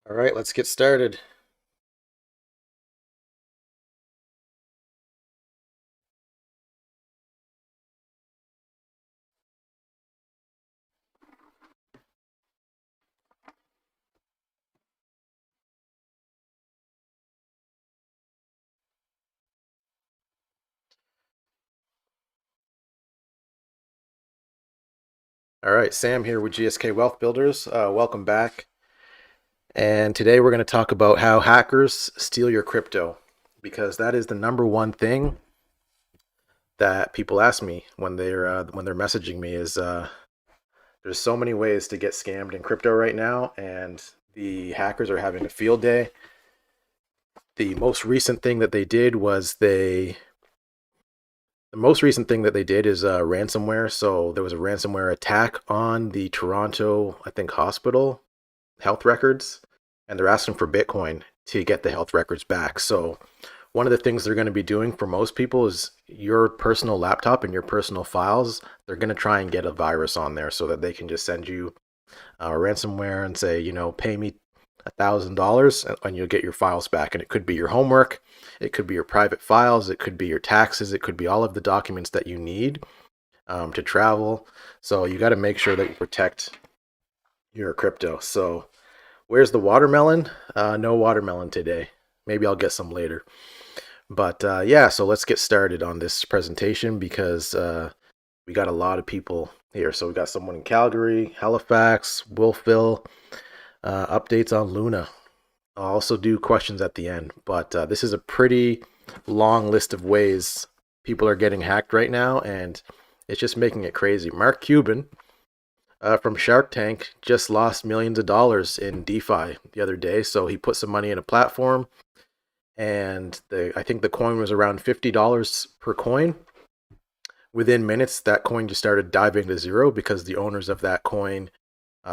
All right, let's get started. All right, Sam here with GSK Wealth Builders. Welcome back. And today we're going to talk about how hackers steal your crypto, because that is the number one thing that people ask me when they're messaging me is there's so many ways to get scammed in crypto right now, and the hackers are having a field day. The most recent thing that they did was The most recent thing that they did is ransomware. So there was a ransomware attack on the Toronto, I think, hospital health records, and they're asking for Bitcoin to get the health records back. So one of the things they're going to be doing for most people is your personal laptop and your personal files. They're going to try and get a virus on there so that they can just send you ransomware and say, pay me $1,000 and you'll get your files back. And it could be your homework, it could be your private files, it could be your taxes, it could be all of the documents that you need to travel. So you got to make sure that you protect your crypto. So where's the watermelon? No watermelon today. Maybe I'll get some later. But yeah, so let's get started on this presentation because we got a lot of people here. So we got someone in Calgary, Halifax, Wolfville, updates on Luna. I'll also do questions at the end, but this is a pretty long list of ways people are getting hacked right now, and it's just making it crazy. Mark Cuban from Shark Tank just lost millions of dollars in DeFi the other day. So he put some money in a platform, and I think the coin was around $50 per coin. Within minutes, that coin just started diving to zero because the owners of that coin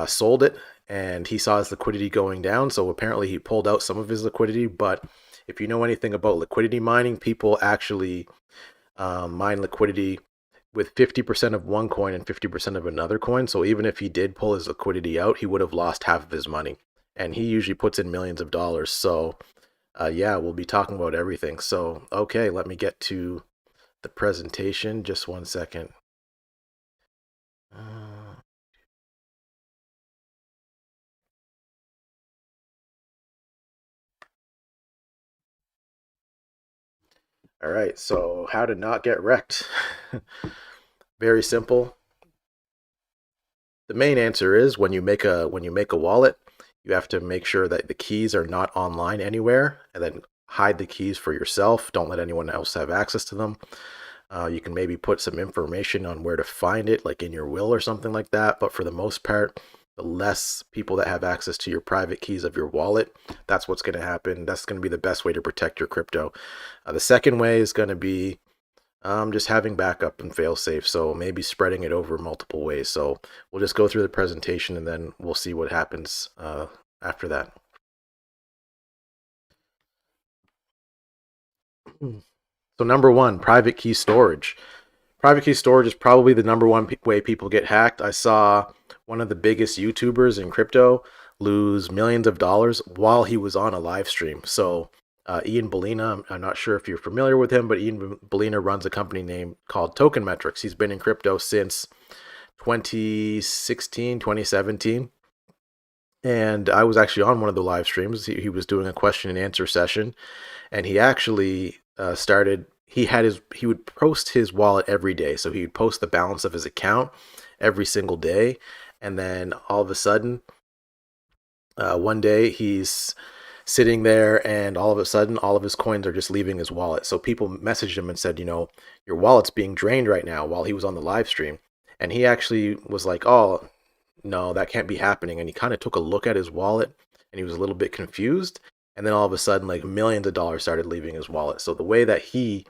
sold it, and he saw his liquidity going down. So apparently he pulled out some of his liquidity. But if you know anything about liquidity mining, people actually mine liquidity with 50% of one coin and 50% of another coin. So even if he did pull his liquidity out, he would have lost half of his money. And he usually puts in millions of dollars. So yeah, we'll be talking about everything. So, okay, let me get to the presentation. Just one second. All right, so how to not get wrecked. Very simple. The main answer is when you make a wallet, you have to make sure that the keys are not online anywhere, and then hide the keys for yourself. Don't let anyone else have access to them. You can maybe put some information on where to find it, like in your will or something like that. But for the most part, the less people that have access to your private keys of your wallet, that's what's going to happen. That's going to be the best way to protect your crypto. The second way is going to be just having backup and fail safe. So maybe spreading it over multiple ways. So we'll just go through the presentation and then we'll see what happens after that. So number one, private key storage. Private key storage is probably the number one way people get hacked. I saw one of the biggest YouTubers in crypto lose millions of dollars while he was on a live stream. So Ian Bellina, I'm not sure if you're familiar with him, but Ian Bellina runs a company name called Token Metrics. He's been in crypto since 2016, 2017. And I was actually on one of the live streams. He was doing a question and answer session, and he actually started. He would post his wallet every day, so he would post the balance of his account every single day, and then all of a sudden, one day he's sitting there, and all of a sudden, all of his coins are just leaving his wallet. So people messaged him and said, your wallet's being drained right now, while he was on the live stream, and he actually was like, oh, no, that can't be happening. And he kind of took a look at his wallet, and he was a little bit confused. And then all of a sudden, like millions of dollars started leaving his wallet. So the way that he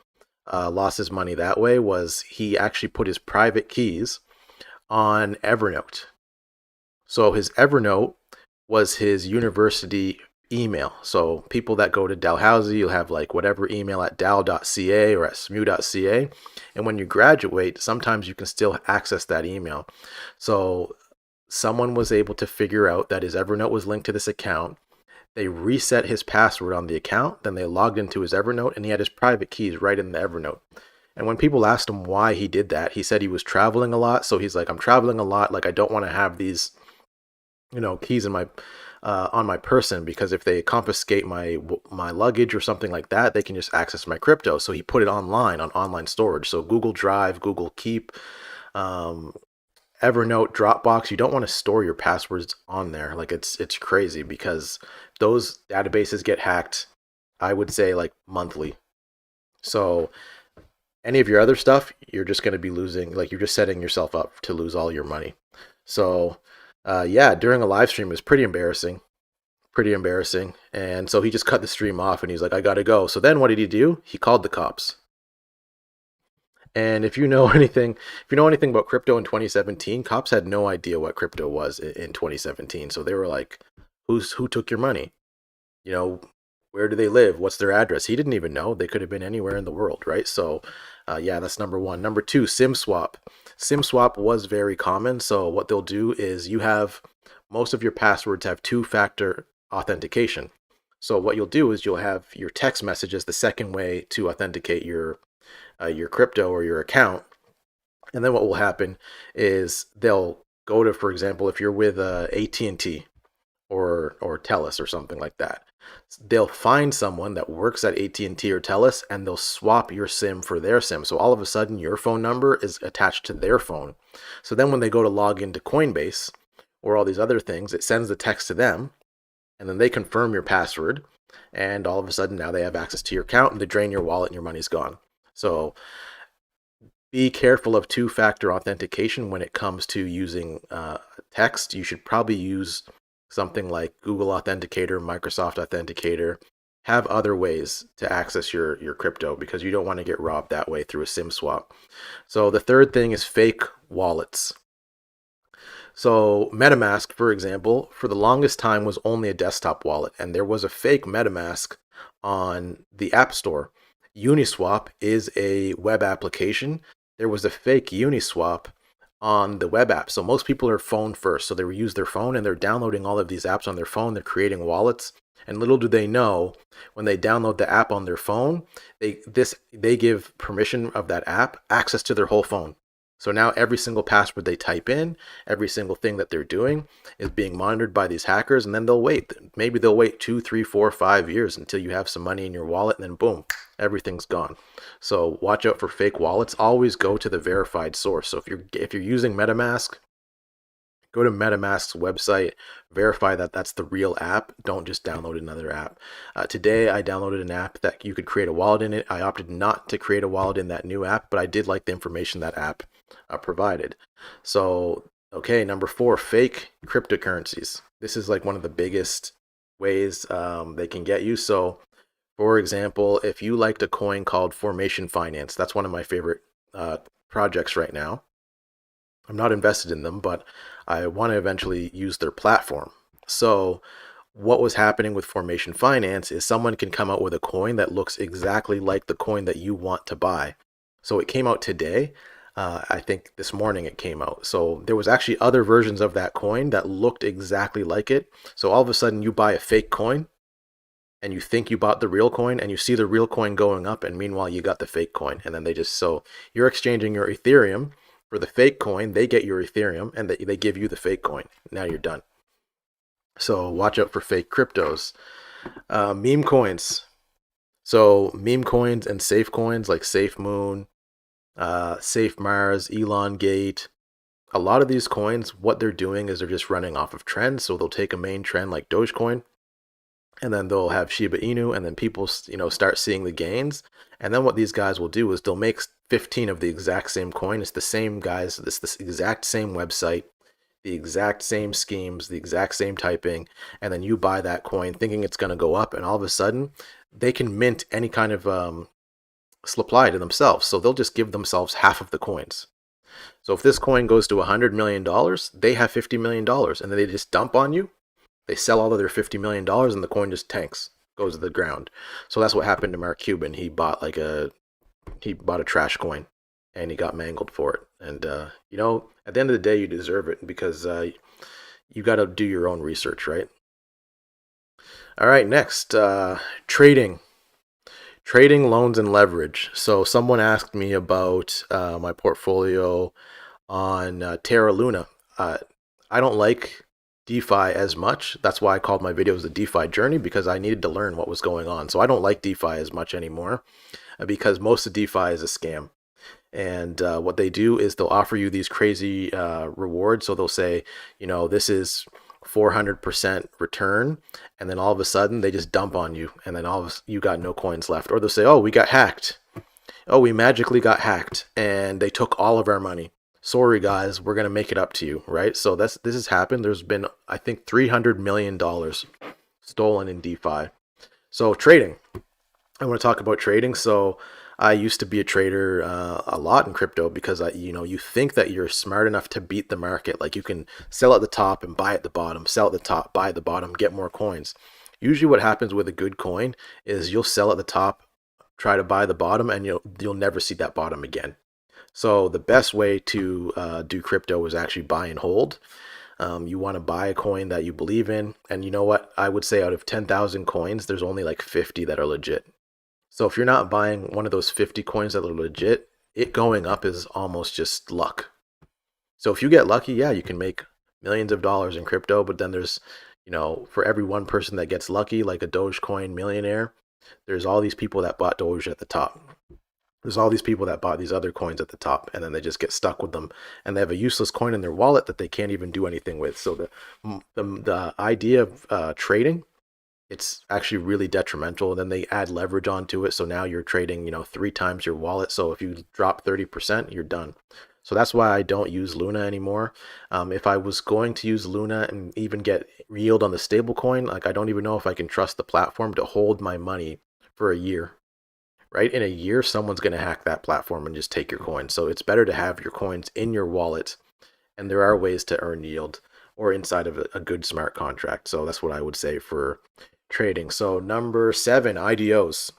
lost his money that way was he actually put his private keys on Evernote. So his Evernote was his university email. So people that go to Dalhousie, you'll have like whatever email at dal.ca or at smu.ca. And when you graduate, sometimes you can still access that email. So someone was able to figure out that his Evernote was linked to this account. They reset his password on the account, then they logged into his Evernote, and he had his private keys right in the Evernote. And when people asked him why he did that, he said he was traveling a lot. So he's like, I'm traveling a lot. Like, I don't want to have these, keys in my on my person, because if they confiscate my luggage or something like that, they can just access my crypto. So he put it online on online storage. So Google Drive, Google Keep, um, Evernote, Dropbox. You don't want to store your passwords on there. Like, it's crazy, because those databases get hacked, I would say, like, monthly. So any of your other stuff, you're just going to be losing. Like, you're just setting yourself up to lose all your money. So yeah, during a live stream, it was pretty embarrassing. Pretty embarrassing. And so he just cut the stream off, and he's like, I gotta go. So then what did he do? He called the cops. And if you know anything about crypto in 2017, cops had no idea what crypto was in 2017. So they were like, who took your money? You know, where do they live? What's their address? He didn't even know. They could have been anywhere in the world, right? So yeah, that's number one. Number two, SIM swap. SIM swap was very common. So what they'll do is most of your passwords have two-factor authentication. So what you'll do is you'll have your text message as the second way to authenticate your crypto or your account. And then what will happen is they'll go to, for example, if you're with AT&T or TELUS or something like that, they'll find someone that works at AT&T or TELUS, and they'll swap your SIM for their SIM. So all of a sudden, your phone number is attached to their phone. So then when they go to log into Coinbase or all these other things, it sends the text to them, and then they confirm your password, and all of a sudden now they have access to your account, and they drain your wallet and your money's gone. So be careful of two-factor authentication when it comes to using text. You should probably use something like Google Authenticator, Microsoft Authenticator. Have other ways to access your crypto, because you don't want to get robbed that way through a SIM swap. So the third thing is fake wallets. So MetaMask, for example, for the longest time was only a desktop wallet, and there was a fake MetaMask on the App Store. Uniswap is a web application. There was a fake Uniswap on the web app. So most people are phone first. So they use their phone, and they're downloading all of these apps on their phone. They're creating wallets. And little do they know, when they download the app on their phone, they give permission of that app access to their whole phone. So now every single password they type in, every single thing that they're doing is being monitored by these hackers. And then they'll wait. Maybe they'll wait 2, 3, 4, 5 years until you have some money in your wallet, and then boom, everything's gone. So watch out for fake wallets. Always go to the verified source. So if you're using MetaMask, go to MetaMask's website, verify that that's the real app. Don't just download another app. Today, I downloaded an app that you could create a wallet in it. I opted not to create a wallet in that new app, but I did like the information that app provided. So, okay, number 4, fake cryptocurrencies. This is like one of the biggest ways they can get you. So, for example, if you liked a coin called Formation Finance, that's one of my favorite projects right now. I'm not invested in them, but I want to eventually use their platform. So what was happening with Formation Finance is someone can come out with a coin that looks exactly like the coin that you want to buy. So it came out today. I think this morning it came out. So there was actually other versions of that coin that looked exactly like it. So all of a sudden you buy a fake coin, and you think you bought the real coin, and you see the real coin going up, and meanwhile you got the fake coin. And then so you're exchanging your Ethereum for the fake coin. They get your Ethereum, and they give you the fake coin. Now you're done. So watch out for fake cryptos. Meme coins. So meme coins and safe coins like Safe Moon, Safe Mars, Elongate. A lot of these coins, what they're doing is they're just running off of trends. So they'll take a main trend like Dogecoin, and then they'll have Shiba Inu, and then people start seeing the gains. And then what these guys will do is they'll make 15 of the exact same coin. It's the same guys, it's the exact same website, the exact same schemes, the exact same typing, and then you buy that coin thinking it's going to go up, and all of a sudden they can mint any kind of supply to themselves. So they'll just give themselves half of the coins. So if this coin goes to $100 million, they have $50 million, and then they just dump on you. They sell all of their $50 million, and the coin just tanks, goes to the ground. So that's what happened to Mark Cuban. He bought a trash coin, and he got mangled for it. And at the end of the day, you deserve it, because you got to do your own research, right? All right, next, trading. Trading loans and leverage. So someone asked me about my portfolio on Terra Luna. I don't like DeFi as much. That's why I called my videos the DeFi journey, because I needed to learn what was going on. So I don't like DeFi as much anymore because most of DeFi is a scam. And what they do is they'll offer you these crazy rewards. So they'll say, this is 400% return, and then all of a sudden they just dump on you, and then you got no coins left. Or they'll say, oh, we got hacked. Oh, we magically got hacked, and they took all of our money. Sorry, guys, we're gonna make it up to you, right? So this has happened. There's been, I think, $300 million stolen in DeFi. So trading. I want to talk about trading. So I used to be a trader a lot in crypto because you think that you're smart enough to beat the market. Like you can sell at the top and buy at the bottom, sell at the top, buy at the bottom, get more coins. Usually what happens with a good coin is you'll sell at the top, try to buy the bottom, and you'll never see that bottom again. So the best way to do crypto is actually buy and hold. You want to buy a coin that you believe in. And you know what? I would say out of 10,000 coins, there's only like 50 that are legit. So if you're not buying one of those 50 coins that are legit, it going up is almost just luck. So if you get lucky, yeah, you can make millions of dollars in crypto, but then there's, for every one person that gets lucky, like a Dogecoin millionaire, there's all these people that bought Doge at the top. There's all these people that bought these other coins at the top, and then they just get stuck with them, and they have a useless coin in their wallet that they can't even do anything with. So the idea of trading, it's actually really detrimental. And then they add leverage onto it. So now you're trading, 3 times your wallet. So if you drop 30%, you're done. So that's why I don't use Luna anymore. If I was going to use Luna and even get yield on the stable coin, like I don't even know if I can trust the platform to hold my money for a year, right? In a year, someone's going to hack that platform and just take your coins. So it's better to have your coins in your wallet. And there are ways to earn yield or inside of a good smart contract. So that's what I would say for trading. So number 7, IDOs.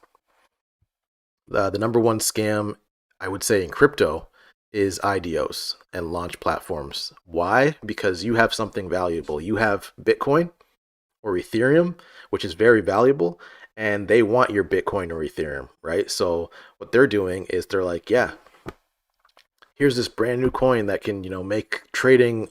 The number one scam I would say in crypto is IDOs and launch platforms. Why? Because you have something valuable. You have Bitcoin or Ethereum, which is very valuable, and they want your Bitcoin or Ethereum, right? So what they're doing is they're like, yeah, here's this brand new coin that can, make trading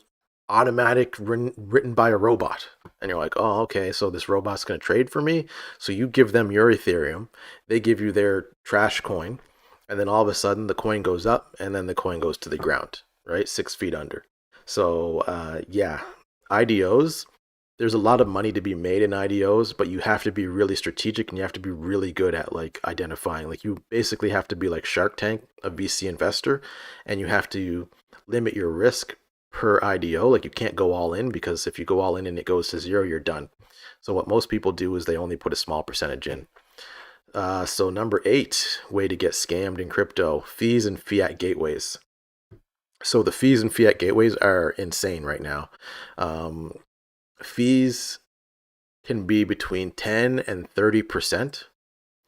automatic, written by a robot. And you're like, oh, okay, so this robot's going to trade for me. So you give them your Ethereum, they give you their trash coin, and then all of a sudden the coin goes up, and then the coin goes to the ground, right? 6 feet under. So yeah, IDOs, there's a lot of money to be made in IDOs, but you have to be really strategic, and you have to be really good at like identifying. Like you basically have to be like Shark Tank, a VC investor, and you have to limit your risk per IDO. Like you can't go all in, because if you go all in and it goes to zero, you're done. So what most people do is they only put a small percentage in. So number 8 way to get scammed in crypto: fees and fiat gateways. So the fees and fiat gateways are insane right now. Fees can be between 10 and 30%.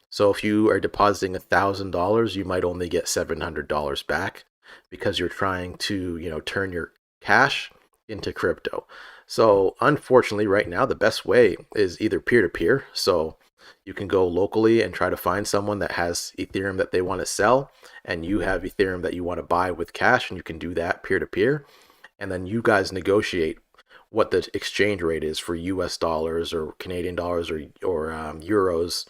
So if you are depositing $1,000, you might only get $700 back, because you're trying to, turn your cash into crypto. So unfortunately, right now, the best way is either peer-to-peer. So you can go locally and try to find someone that has Ethereum that they want to sell, and you have Ethereum that you want to buy with cash, and you can do that peer-to-peer. And then you guys negotiate what the exchange rate is for US dollars or Canadian dollars or euros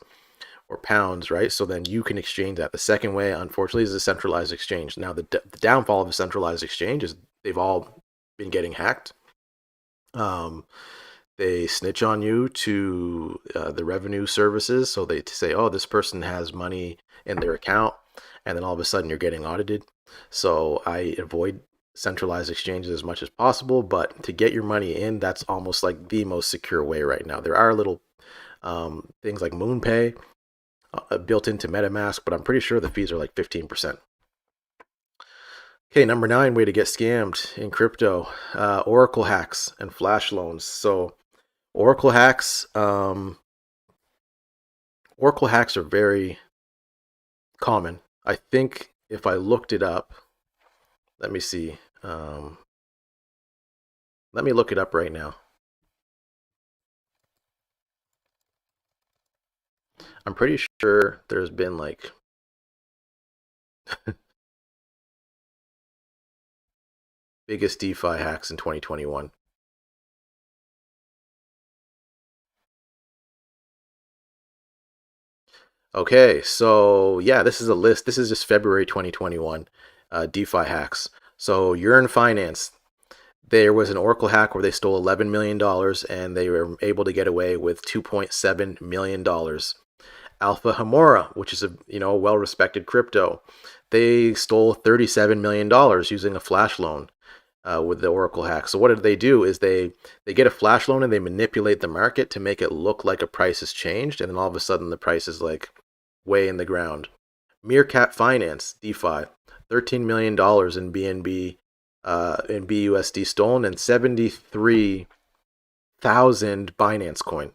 or pounds, right? So then you can exchange that. The second way, unfortunately, is a centralized exchange. Now, the downfall of a centralized exchange is they've all been getting hacked. They snitch on you to the revenue services. So they say, oh, this person has money in their account, and then all of a sudden you're getting audited. So I avoid centralized exchanges as much as possible, but to get your money in, that's almost like the most secure way right now. There are little things like MoonPay built into MetaMask, but I'm pretty sure the fees are like 15%. Okay, number 9 way to get scammed in crypto: Oracle hacks and flash loans. So Oracle hacks, are very common. I think if I looked it up, let me see. Let me look it up right now. I'm pretty sure there's been like biggest DeFi hacks in 2021. Okay, so yeah, this is a list. This is just February 2021 DeFi hacks. So you're in finance. There was an Oracle hack where they stole $11 million and they were able to get away with $2.7 million. Alpha Hamora, which is a well-respected crypto, they stole $37 million using a flash loan with the Oracle hack. So what did they do is they get a flash loan and they manipulate the market to make it look like a price has changed, and then all of a sudden the price is like way in the ground. Meerkat Finance, DeFi, $13 million in BNB in BUSD stolen and 73,000 Binance coin.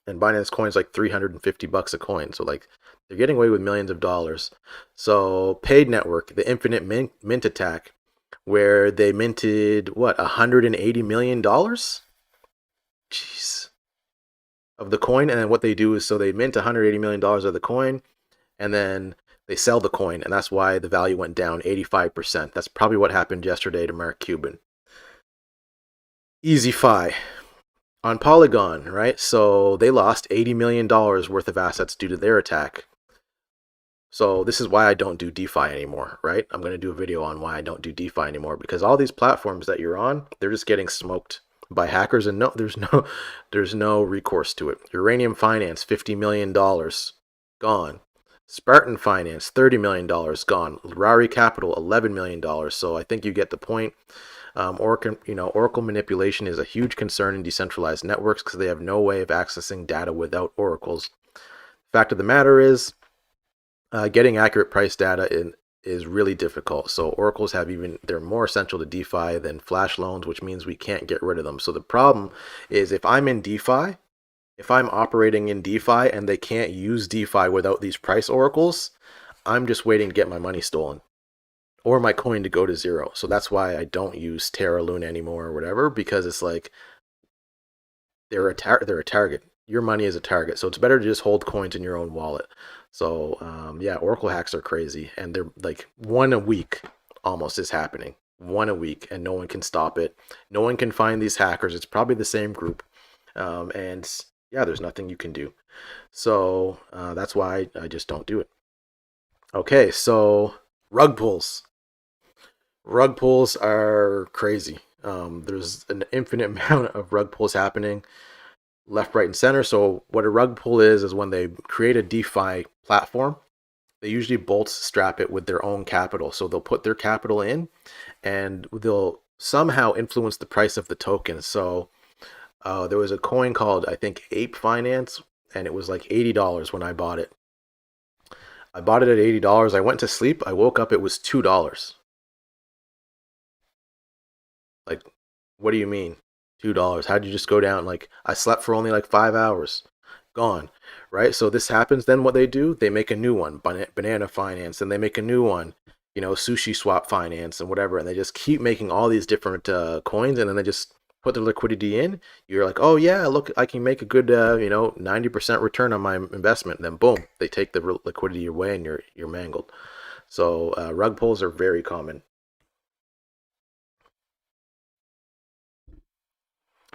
And Binance coin's like $350 a coin. So like they're getting away with millions of dollars. So Paid Network, the Infinite Mint attack, where they minted what, $180 million? Jeez. Of the coin, and then what they do is so they mint $180 million of the coin, and then they sell the coin, and that's why the value went down 85%. That's probably what happened yesterday to Mark Cuban. EasyFi on Polygon, right? So they lost $80 million worth of assets due to their attack. So this is why I don't do DeFi anymore, right? I'm going to do a video on why I don't do DeFi anymore, because all these platforms that you're on, they're just getting smoked by hackers, and there's no recourse to it. Uranium Finance, $50 million gone. Spartan Finance, $30 million gone. Rari Capital, $11 million. So I think you get the point. Oracle manipulation is a huge concern in decentralized networks because they have no way of accessing data without oracles. Fact of the matter is, getting accurate price data is really difficult. So oracles they're more essential to DeFi than flash loans, which means we can't get rid of them. So the problem is if I'm in DeFi, if I'm operating in DeFi and they can't use DeFi without these price oracles, I'm just waiting to get my money stolen or my coin to go to zero. So that's why I don't use Terra Luna anymore or whatever, because it's like they're a target. Your money is a target. So it's better to just hold coins in your own wallet. So yeah, Oracle hacks are crazy, and they're like one a week almost is happening. One a week, and no one can stop it. No one can find these hackers. It's probably the same group. And yeah, there's nothing you can do. So that's why I just don't do it. Okay, so rug pulls. Rug pulls are crazy. There's an infinite amount of rug pulls happening left, right, and center. So what a rug pull is when they create a DeFi platform, they usually bootstrap it with their own capital. So they'll put their capital in and they'll somehow influence the price of the token. So there was a coin called, I think, Ape Finance, and it was like $80 when I bought it. I bought it at $80. I went to sleep. I woke up, it was $2. Like, what do you mean? $2. How'd you just go down? Like, I slept for only like 5 hours. Gone. Right? So this happens. Then what they do, they make a new one, Banana Finance, and they make a new one, Sushi Swap Finance and whatever. And they just keep making all these different coins, and then they just put their liquidity in. You're like, oh yeah, look, I can make a good 90% return on my investment. And then boom, they take the liquidity away, and you're mangled. So rug pulls are very common.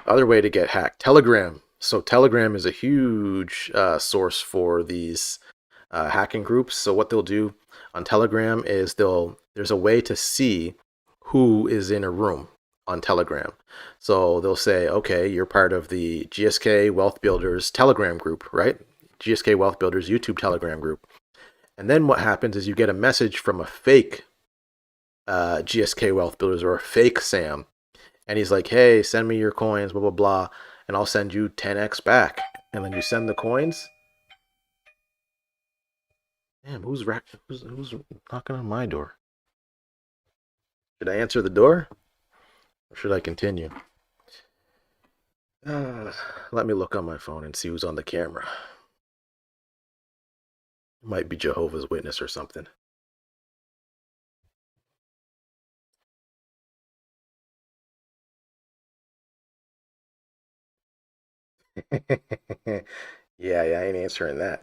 Other way to get hacked, Telegram. So Telegram is a huge source for these hacking groups. So what they'll do on Telegram is there's a way to see who is in a room on Telegram. So they'll say, okay, you're part of the GSK Wealth Builders Telegram group, right? GSK Wealth Builders YouTube Telegram group. And then what happens is you get a message from a fake GSK Wealth Builders or a fake Sam, and he's like, hey, send me your coins, blah blah blah, and I'll send you 10x back. And then you send the coins. Damn, who's knocking on my door? Should I answer the door, or should I continue? Let me look on my phone and see who's on the camera. It might be Jehovah's Witness or something. Yeah, yeah, I ain't answering that.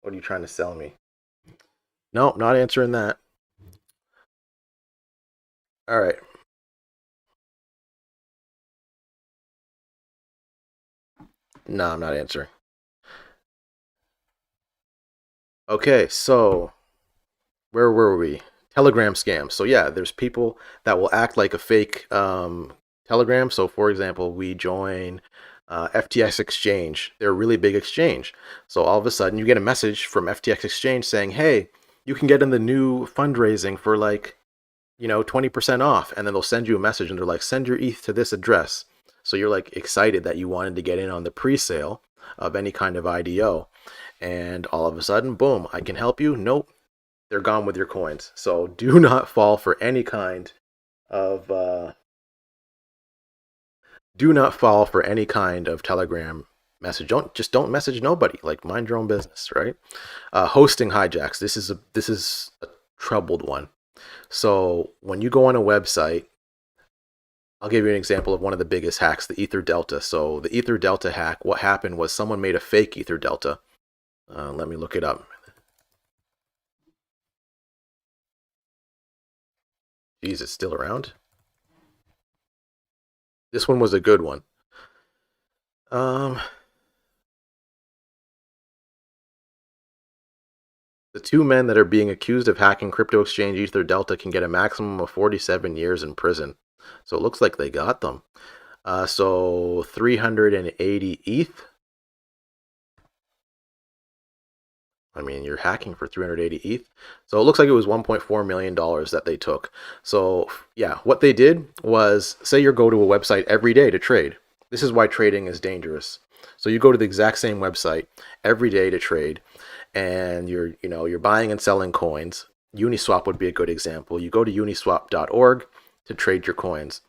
What are you trying to sell me? Nope, not answering that. All right. No, I'm not answering. Okay, so where were we? Telegram scams. So yeah, there's people that will act like a fake Telegram. So for example, we join FTX Exchange. They're a really big exchange. So all of a sudden, you get a message from FTX Exchange saying, "Hey, you can get in the new fundraising for like 20% off," and then they'll send you a message and they're like, "Send your ETH to this address." So you're like excited that you wanted to get in on the pre-sale of any kind of IDO, and all of a sudden, boom, I can help you. Nope, they're gone with your coins. So do not fall for any kind of Telegram message. Don't message nobody. Like, mind your own business, right? Hosting hijacks. This is a troubled one. So when you go on a website, I'll give you an example of one of the biggest hacks, the 𝙏𝙬𝙧. So the 𝙏𝙬𝙧 hack, what happened was someone made a fake 𝙏𝙬𝙧. Let me look it up. Geez, it's still around. This one was a good one. Um, the two men that are being accused of hacking crypto exchange 𝙏𝙬𝙧 can get a maximum of 47 years in prison. So it looks like they got them. So 380 ETH. I mean, you're hacking for 380 ETH. So it looks like it was $1.4 million that they took. So yeah, what they did was, say you go to a website every day to trade. This is why trading is dangerous. So you go to the exact same website every day to trade, and you're buying and selling coins. Uniswap would be a good example. You go to uniswap.org to trade your coins.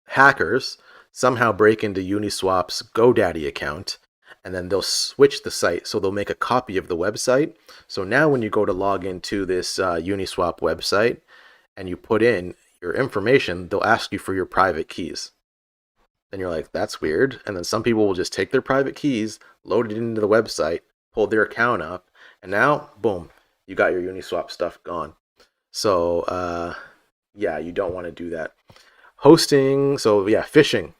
Hackers somehow break into Uniswap's GoDaddy account, and then they'll switch the site. So they'll make a copy of the website. So now when you go to log into this Uniswap website and you put in your information, they'll ask you for your private keys. And you're like, that's weird. And then some people will just take their private keys, load it into the website, pull their account up, and now, boom, you got your Uniswap stuff gone. So, yeah, you don't want to do that. Hosting, so yeah, phishing.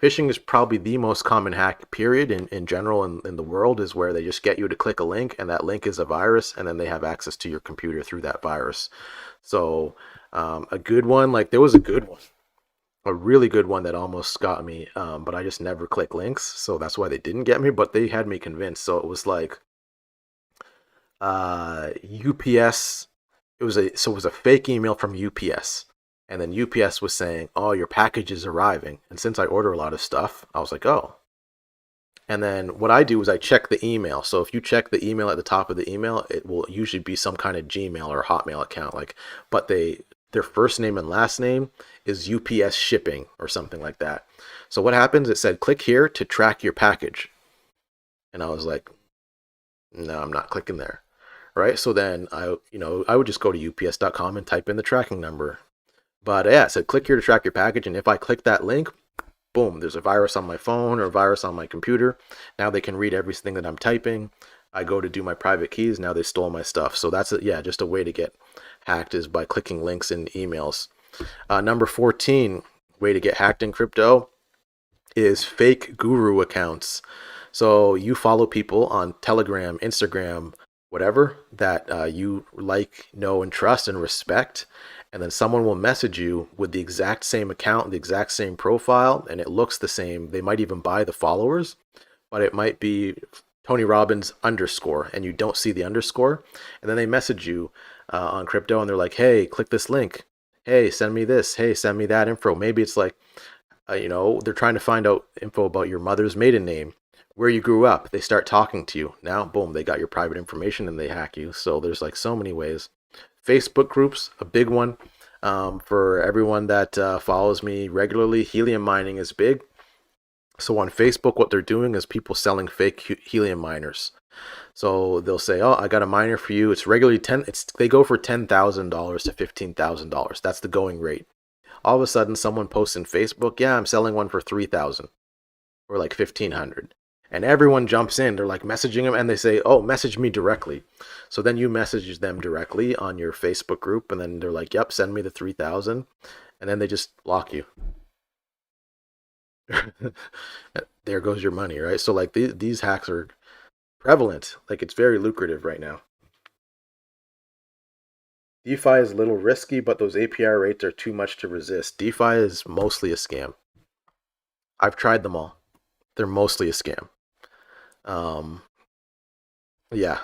Phishing is probably the most common hack, period, in general in the world, is where they just get you to click a link, and that link is a virus, and then they have access to your computer through that virus. So, a good one, like there was a good one, a really good one that almost got me, but I just never click links, so that's why they didn't get me, but they had me convinced. So it was like UPS. It was a fake email from UPS, and then UPS was saying, "Oh, your package is arriving." And since I order a lot of stuff, I was like, "Oh." And then what I do is I check the email. So if you check the email at the top of the email, it will usually be some kind of Gmail or Hotmail account. Like, but their first name and last name is UPS shipping or something like that. So what happens? It said, "Click here to track your package," and I was like, "No, I'm not clicking there." Right? So then I would just go to ups.com and type in the tracking number. But yeah, it said, "Click here to track your package," and if I click that link, boom, there's a virus on my phone or a virus on my computer. Now they can read everything that I'm typing. I go to do my private keys. Now they stole my stuff. So that's just a way to get hacked, is by clicking links in emails. Number 14 way to get hacked in crypto is fake guru accounts. So you follow people on Telegram, Instagram, whatever that you like, know, and trust and respect. And then someone will message you with the exact same account, the exact same profile, and it looks the same. They might even buy the followers, but it might be Tony Robbins underscore, and you don't see the underscore. And then they message you on crypto, and they're like, "Hey, click this link. Hey, send me this. Hey, send me that info." Maybe it's like, they're trying to find out info about your mother's maiden name, where you grew up. They start talking to you. Now, boom, they got your private information and they hack you. So there's like so many ways. Facebook groups, a big one. For everyone that follows me regularly, helium mining is big. So on Facebook, what they're doing is people selling fake helium miners. So they'll say, "Oh, I got a miner for you. It's regularly they go for $10,000 to $15,000. That's the going rate." All of a sudden, someone posts in Facebook, "Yeah, I'm selling one for 3,000." or like 1,500. And everyone jumps in. They're like messaging them and they say, oh, message me directly. So then you message them directly on your Facebook group. And then they're like, yep, send me the 3,000. And then they just block you. There goes your money, right? So like these hacks are prevalent. Like it's very lucrative right now. DeFi is a little risky, but those APR rates are too much to resist. DeFi is mostly a scam. I've tried them all. They're mostly a scam. Um, yeah.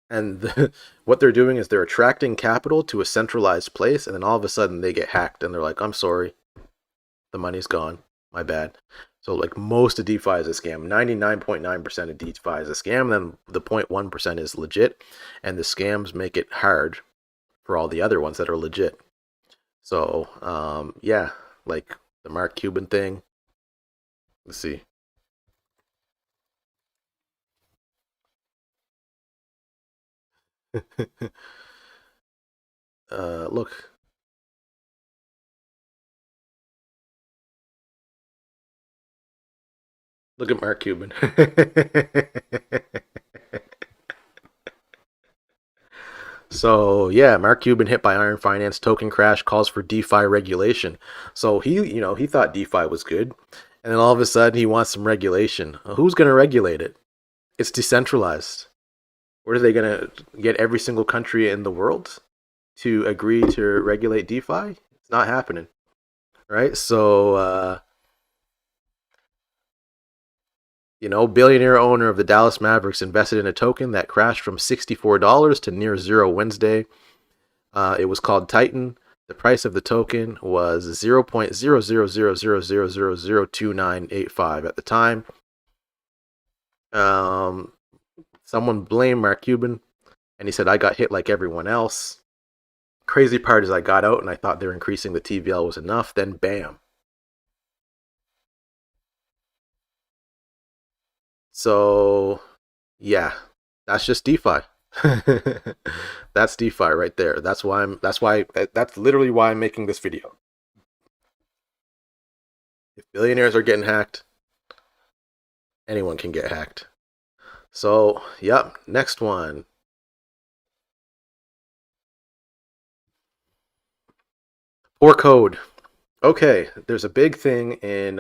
And what they're doing is they're attracting capital to a centralized place, and then all of a sudden they get hacked, and they're like, I'm sorry, the money's gone. My bad. So like most of DeFi is a scam. 99.9% of DeFi is a scam. Then the 0.1% is legit, and the scams make it hard for all the other ones that are legit. So yeah, like the Mark Cuban thing. Let's see. Look. Look at Mark Cuban. So yeah, Mark Cuban hit by iron finance, token crash, calls for DeFi regulation. So he thought DeFi was good, and then all of a sudden he wants some regulation. Who's going to regulate it? It's decentralized. Where are they going to get every single country in the world to agree to regulate DeFi? It's not happening, right? So billionaire owner of the Dallas Mavericks invested in a token that crashed from $64 to near zero Wednesday. It was called Titan. The price of the token was 0.0000002985 at the time. Someone blamed Mark Cuban, and he said, I got hit like everyone else. Crazy part is I got out and I thought they were increasing the TVL was enough. Then bam. So yeah, that's just DeFi. That's DeFi right there. That's literally why I'm making this video. If billionaires are getting hacked, anyone can get hacked. So, yep, next one. Poor code. Okay, there's a big thing in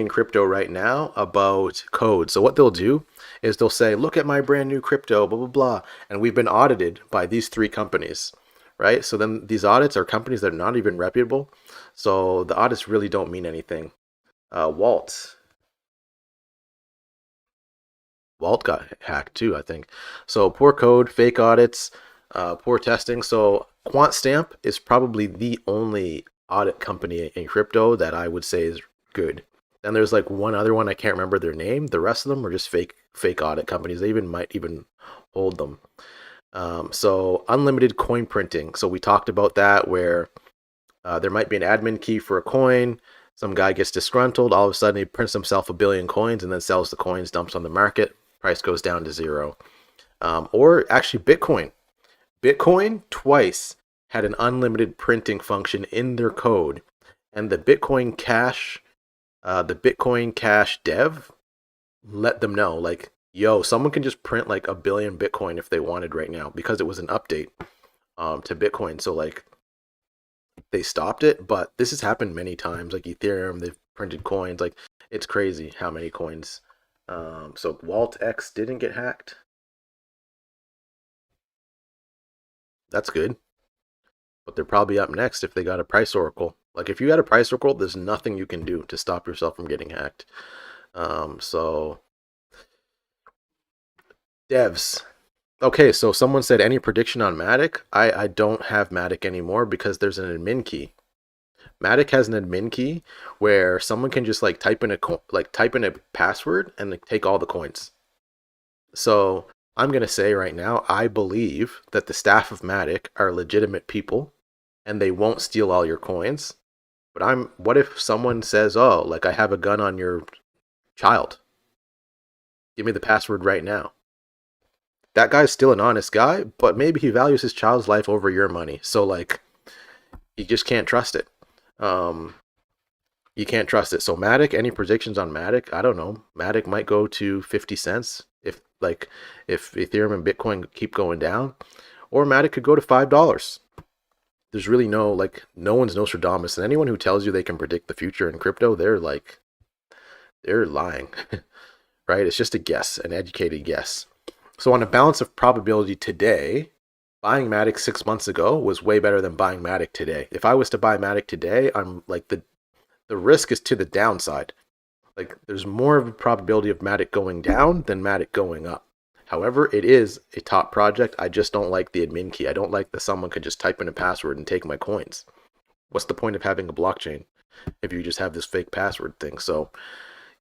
crypto right now about code. So what they'll do is they'll say, look at my brand new crypto, blah, blah, blah. And we've been audited by these three companies, right? So then these audits are companies that are not even reputable. So the audits really don't mean anything. Walt got hacked too, I think. So poor code, fake audits, poor testing. So QuantStamp is probably the only audit company in crypto that I would say is good. Then there's like one other one, I can't remember their name. The rest of them are just fake audit companies. They might even hold them. So unlimited coin printing. So we talked about that where there might be an admin key for a coin. Some guy gets disgruntled. All of a sudden he prints himself 1 billion coins and then sells the coins, dumps on the market. Price goes down to zero. Or actually Bitcoin. Bitcoin twice had an unlimited printing function in their code. And the Bitcoin Cash dev let them know, like, yo, someone can just print like 1 billion Bitcoin if they wanted right now, because it was an update to Bitcoin. So like they stopped it, but this has happened many times. Like Ethereum, they've printed coins. Like it's crazy how many coins. So Walt X didn't get hacked. That's good. But they're probably up next if they got a price oracle. Like if you got a price oracle, there's nothing you can do to stop yourself from getting hacked. So devs. Okay, so someone said any prediction on Matic. I don't have Matic anymore because there's an admin key. Matic has an admin key where someone can just like type in a password and like, take all the coins. So I'm gonna say right now, I believe that the staff of Matic are legitimate people, and they won't steal all your coins. But what if someone says, "Oh, like I have a gun on your child. Give me the password right now." That guy's still an honest guy, but maybe he values his child's life over your money. So like, you just can't trust it. You can't trust it. So Matic, any predictions on Matic? I don't know. Matic might go to 50 cents if Ethereum and Bitcoin keep going down, or Matic could go to $5. There's really no one's Nostradamus, and anyone who tells you they can predict the future in crypto, they're lying, right? It's just a guess, an educated guess. So on a balance of probability today, buying Matic 6 months ago was way better than buying Matic today. If I was to buy Matic today, I'm like the risk is to the downside. Like there's more of a probability of Matic going down than Matic going up. However, it is a top project. I just don't like the admin key. I don't like that someone could just type in a password and take my coins. What's the point of having a blockchain if you just have this fake password thing? So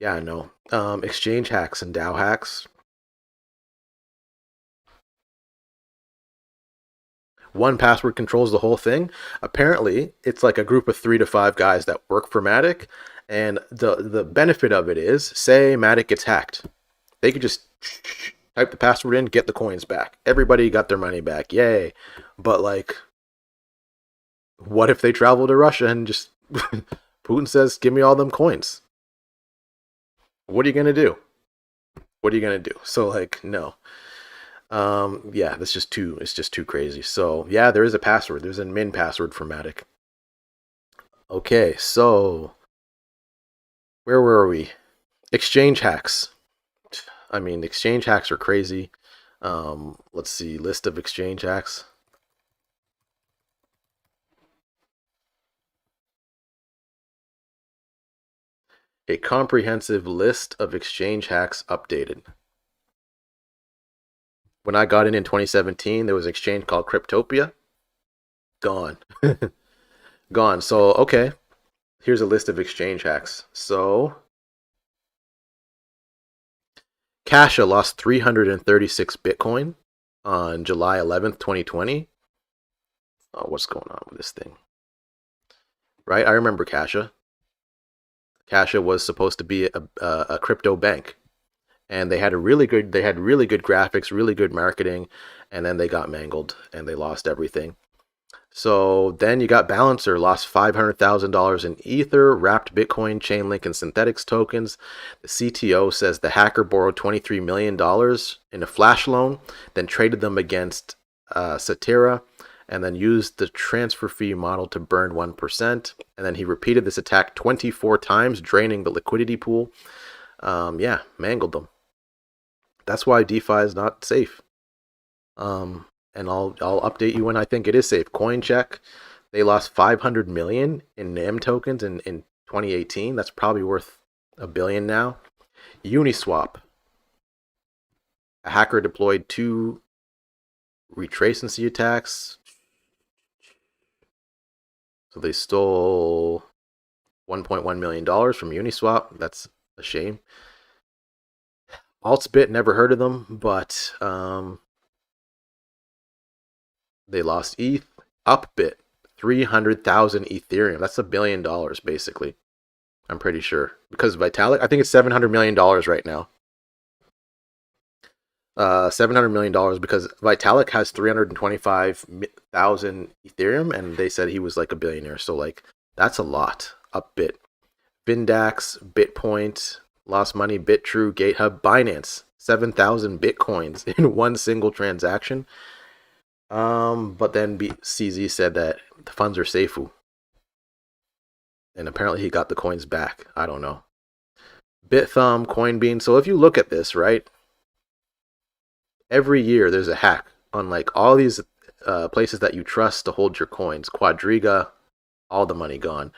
yeah, no. Exchange hacks and DAO hacks. One password controls the whole thing. Apparently, it's like a group of 3 to 5 guys that work for Matic, and the benefit of it is, say Matic gets hacked, they could just type the password in, get the coins back. Everybody got their money back, yay! But like, what if they travel to Russia and just Putin says, "Give me all them coins"? What are you gonna do? What are you gonna do? So like, no. Yeah, it's just too crazy. So yeah, there is a password. There's a min password for Matic. Okay, so where were we? Exchange hacks. I mean, exchange hacks are crazy. Let's see, list of exchange hacks. A comprehensive list of exchange hacks updated. When I got in 2017, there was an exchange called Cryptopia. Gone. Gone. So, okay. Here's a list of exchange hacks. So, Kasha lost 336 Bitcoin on July 11th, 2020. Oh, what's going on with this thing? Right? I remember Kasha. Kasha was supposed to be a crypto bank, and they had really good graphics, really good marketing, and then they got mangled and they lost everything. So then you got Balancer, lost $500,000 in Ether, wrapped Bitcoin, Chainlink, and Synthetics tokens. The CTO says the hacker borrowed $23 million in a flash loan, then traded them against Satira, and then used the transfer fee model to burn 1%. And then he repeated this attack 24 times, draining the liquidity pool. Yeah, mangled them. That's why DeFi is not safe. And I'll update you when I think it is safe. CoinCheck, they lost 500 million in NAM tokens in 2018. That's probably worth $1 billion now. Uniswap, a hacker deployed 2 retracency attacks. So they stole $1.1 million from Uniswap. That's a shame. AltsBit, never heard of them, but they lost ETH. Upbit, 300,000 Ethereum. That's $1 billion, basically. I'm pretty sure. Because Vitalik, I think it's $700 million right now. $700 million because Vitalik has 325,000 Ethereum, and they said he was like a billionaire. So like, that's a lot. Upbit, Vindax, Bitpoint, lost money, BitTrue, GateHub, Binance, 7,000 Bitcoins in one single transaction. But then CZ said that the funds are safe, and apparently he got the coins back. I don't know. BitThumb, Coinbean. So if you look at this, right, every year there's a hack on like all these places that you trust to hold your coins. Quadriga, all the money gone.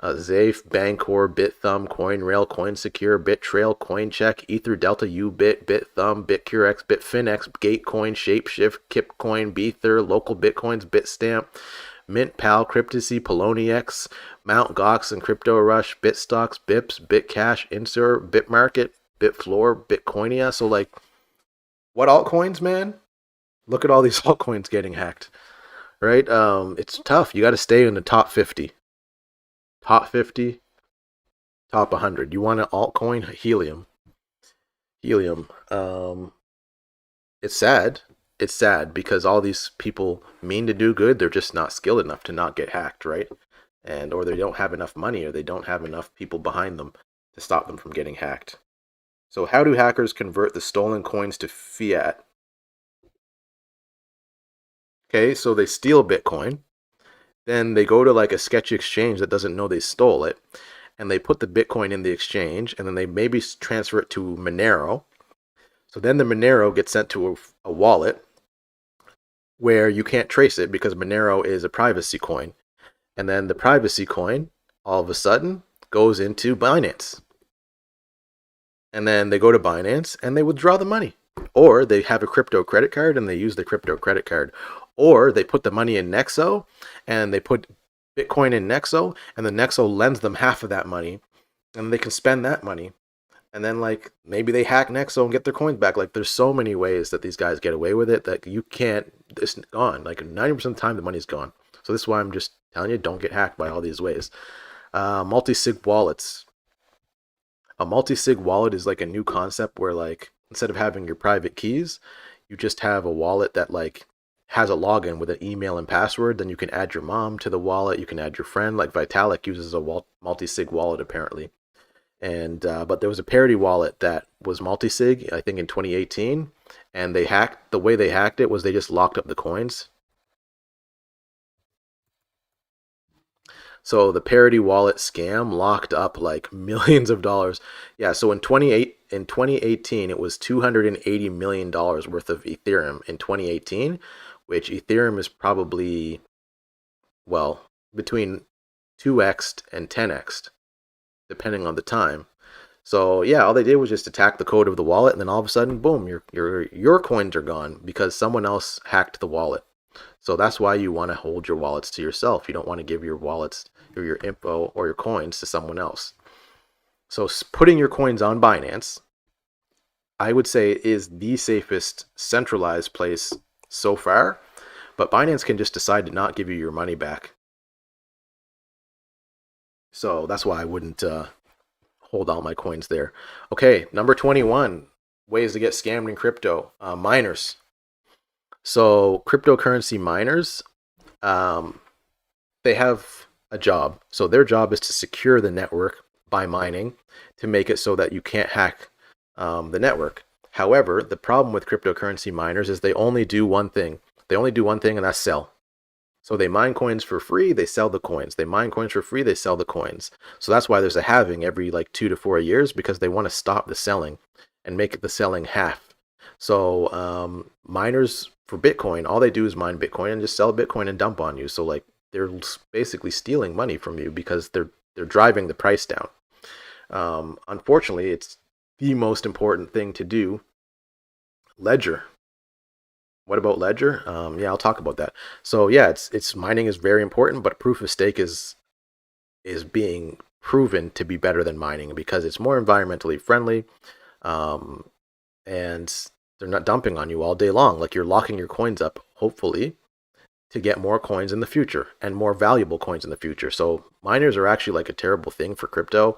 Zafe, Bancor, BitThumb, CoinRail, CoinSecure, BitTrail, CoinCheck, EtherDelta, Ubit, BitThumb, BitCureX, Bitfinex, Gatecoin, Shapeshift, Kipcoin, Bether, Local Bitcoins, Bitstamp, MintPal, Cryptosy, Poloniex, Mt. Gox and Crypto Rush, Bitstocks, Bips, Bitcash, Insur, Bitmarket, Bitfloor, Bitcoinia. So like, what altcoins, man? Look at all these altcoins getting hacked, right? It's tough. You got to stay in the top 50. Top 50, top 100. You want an altcoin? Helium. It's sad. It's sad because all these people mean to do good. They're just not skilled enough to not get hacked, right? and or they don't have enough money, or they don't have enough people behind them to stop them from getting hacked. So how do hackers convert the stolen coins to fiat? Okay, so they steal Bitcoin, then they go to like a sketchy exchange that doesn't know they stole it, and they put the Bitcoin in the exchange, and then they maybe transfer it to Monero. So then the Monero gets sent to a wallet where you can't trace it because Monero is a privacy coin. And then the privacy coin, all of a sudden, goes into Binance. And then they go to Binance and they withdraw the money. Or they have a crypto credit card and they use the crypto credit card. Or they put the money in Nexo and they put Bitcoin in Nexo, and the Nexo lends them half of that money, and they can spend that money. And then like maybe they hack Nexo and get their coins back. Like there's so many ways that these guys get away with it that you can't, it's gone. Like 90% of the time the money's gone. So this is why I'm just telling you, don't get hacked by all these ways. Multi-sig wallets. A multi-sig wallet is like a new concept where like instead of having your private keys, you just have a wallet that like has a login with an email and password. Then you can add your mom to the wallet. You can add your friend. Like Vitalik uses a multi-sig wallet apparently. And but there was a parody wallet that was multi-sig, I think in 2018, and the way they hacked it was they just locked up the coins. So the parody wallet scam locked up like millions of dollars. Yeah, so in 2018 it was $280 million worth of Ethereum in 2018, which Ethereum is probably, well, between 2x and 10x depending on the time. So yeah, all they did was just attack the code of the wallet, and then all of a sudden, boom, your coins are gone because someone else hacked the wallet. So that's why you want to hold your wallets to yourself. You don't want to give your wallets or your info or your coins to someone else. So putting your coins on Binance, I would say, is the safest centralized place so far. But Binance can just decide to not give you your money back. So that's why I wouldn't hold all my coins there. Okay, number 21, ways to get scammed in crypto. Miners. So cryptocurrency miners, they have a job. So their job is to secure the network by mining to make it so that you can't hack the network. However, the problem with cryptocurrency miners is they only do one thing. They only do one thing, and that's sell. So they mine coins for free, they sell the coins. They mine coins for free, they sell the coins. So that's why there's a halving every like 2 to 4 years, because they want to stop the selling and make the selling half. So miners for Bitcoin, all they do is mine Bitcoin and just sell Bitcoin and dump on you. So like they're basically stealing money from you because they're driving the price down. Unfortunately, it's the most important thing to do. Ledger. What about Ledger? Yeah, I'll talk about that. So yeah, it's mining is very important, but proof of stake is being proven to be better than mining because it's more environmentally friendly, and they're not dumping on you all day long. Like you're locking your coins up, hopefully, to get more coins in the future and more valuable coins in the future. So miners are actually like a terrible thing for crypto,